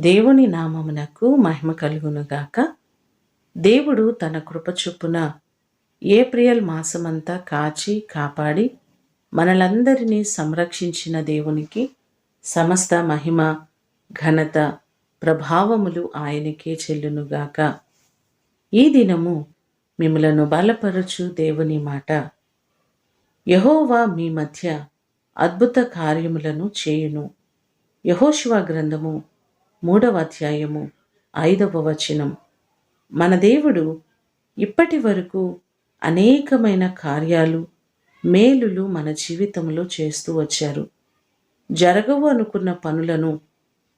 దేవుని నామమునకు మహిమ కలుగునుగాక. దేవుడు తన కృప చొప్పున ఏప్రిల్ మాసమంతా కాచి కాపాడి మనలందరినీ సంరక్షించిన దేవునికి సమస్త మహిమ, ఘనత, ప్రభావములు ఆయనకే చెల్లునుగాక. ఈ దినము మిమ్ములను బలపరచు దేవుని మాట. యెహోవా మీ మధ్య అద్భుత కార్యములను చేయును. యెహోషువ గ్రంథము 3వ అధ్యాయము 5వ వచనం. మన దేవుడు ఇప్పటి వరకు అనేకమైన కార్యాలు, మేలులు మన జీవితంలో చేస్తూ వచ్చారు. జరగవు అనుకున్న పనులను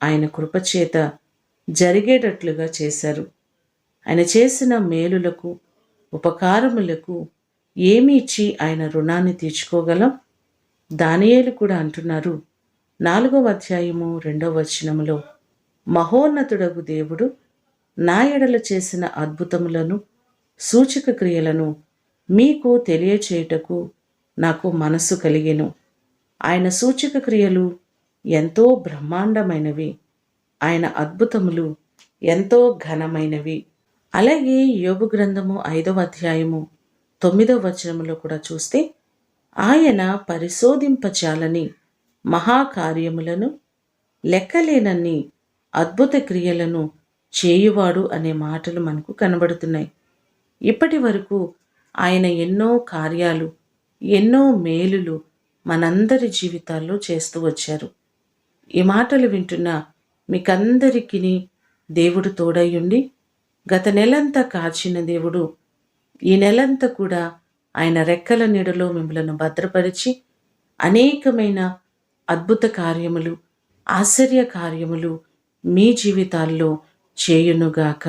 ఆయన కృపచేత జరిగేటట్లుగా చేశారు. ఆయన చేసిన మేలులకు, ఉపకారములకు ఏమి ఇచ్చి ఆయన రుణాన్ని తీర్చుకోగలం? దానియేలు కూడా అంటున్నారు 4వ అధ్యాయము 2వ వచనములో, మహోన్నతుడగు దేవుడు నా ఎడల చేసిన అద్భుతములను, సూచక క్రియలను మీకు తెలియచేయుటకు నాకు మనస్సు కలిగెను. ఆయన సూచక క్రియలు ఎంతో బ్రహ్మాండమైనవి, ఆయన అద్భుతములు ఎంతో ఘనమైనవి. అలాగే యోబు గ్రంథము 5వ అధ్యాయము 9వ వచనములో కూడా చూస్తే, ఆయన పరిశోధింపచాలని మహాకార్యములను, లెక్కలేనన్ని అద్భుత క్రియలను చేయువాడు అనే మాటలు మనకు కనబడుతున్నాయి. ఇప్పటి వరకు ఆయన ఎన్నో కార్యాలు, ఎన్నో మేలులు మనందరి జీవితాల్లో చేస్తూ వచ్చారు. ఈ మాటలు వింటున్న మీకందరికీ దేవుడు తోడయ్యుండి గత నెలంతా కాచిన దేవుడు ఈ నెలంతా కూడా ఆయన రెక్కల నీడలో మిమ్మలను భద్రపరిచి అనేకమైన అద్భుత కార్యములు, ఆశ్చర్య కార్యములు మీ జీవితాల్లో చేయునుగాక.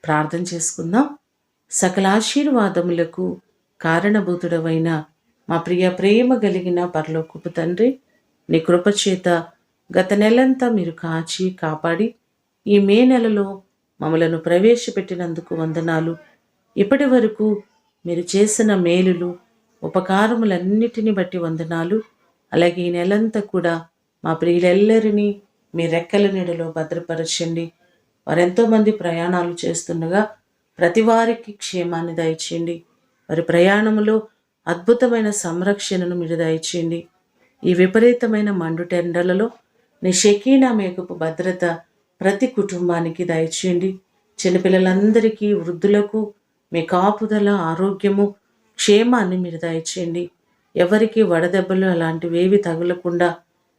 ప్రార్థన చేసుకుందాం. సకల ఆశీర్వాదములకు కారణభూతుడవైన మా ప్రేమ కలిగిన పరలోకపు తండ్రి, నీ కృపచేత గత నెలంతా మీరు కాచి కాపాడి ఈ మే నెలలో మమ్మలను ప్రవేశపెట్టినందుకు వందనాలు. ఇప్పటి వరకు మీరు చేసిన మేలులు, ఉపకారములన్నిటిని బట్టి వందనాలు. అలాగే ఈ నెలంతా కూడా మా ప్రియులెల్లరినీ మీ రెక్కల నీడలో భద్రపరచండి. వారెంతోమంది ప్రయాణాలు చేస్తుండగా ప్రతి వారికి క్షేమాన్ని దయచేయండి. వారి ప్రయాణములో అద్భుతమైన సంరక్షణను మీరు దయచేయండి. ఈ విపరీతమైన మండుటెండలలో నీ షకీనా మేఘపు భద్రత ప్రతి కుటుంబానికి దయచేయండి. చిన్నపిల్లలందరికీ, వృద్ధులకు మీ కాపుదల, ఆరోగ్యము, క్షేమాన్ని మీరు దయచేయండి. ఎవరికి వడదెబ్బలు అలాంటివేవి తగలకుండా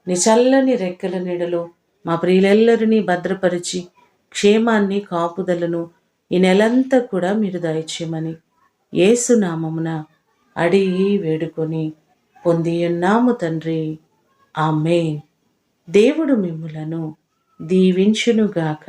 నీ చల్లని రెక్కల నీడలో మా ప్రియులెల్లరినీ భద్రపరిచి క్షేమాన్ని, కాపుదలను ఈ నెలంతా కూడా మీరు దయచేయమని యేసు నామమున అడిగి వేడుకొని పొందియున్నాము తండ్రి. ఆమేన్. దేవుడు మిమ్ములను దీవించునుగాక.